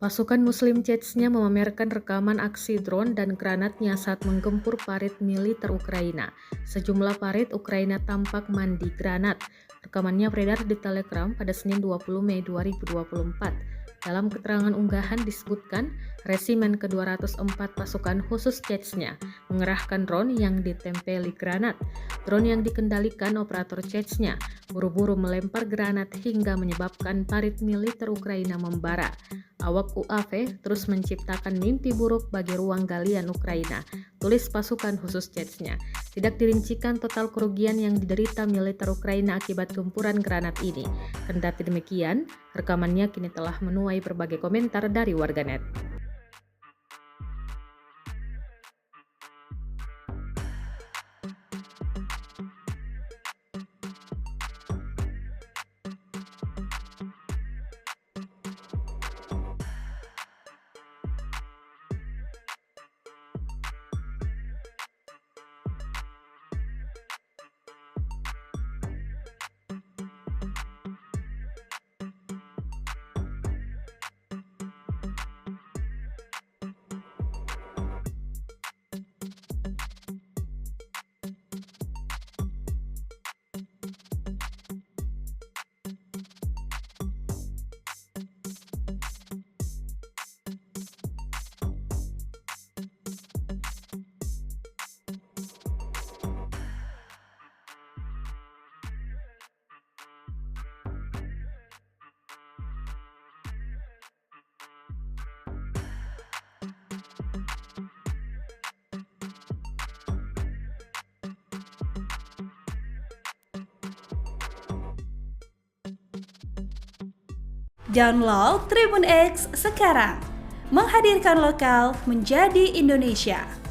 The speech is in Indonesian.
Pasukan Muslim Chechnya memamerkan rekaman aksi drone dan granatnya saat menggempur parit militer Ukraina. Sejumlah parit Ukraina tampak mandi granat. Rekamannya beredar di Telegram pada Senin 20 Mei 2024. Dalam keterangan unggahan disebutkan, Resimen ke-204 pasukan khusus Chechnya mengerahkan drone yang ditempeli granat. Drone yang dikendalikan operator Chechnya buru-buru melempar granat hingga menyebabkan parit militer Ukraina membara. Awak UAV terus menciptakan mimpi buruk bagi ruang galian Ukraina, tulis pasukan khusus Chechnya. Tidak dirincikan total kerugian yang diderita militer Ukraina akibat gempuran granat ini. Kendati demikian, rekamannya kini telah menuai berbagai komentar dari warganet. Download Tribun X sekarang, menghadirkan lokal menjadi Indonesia.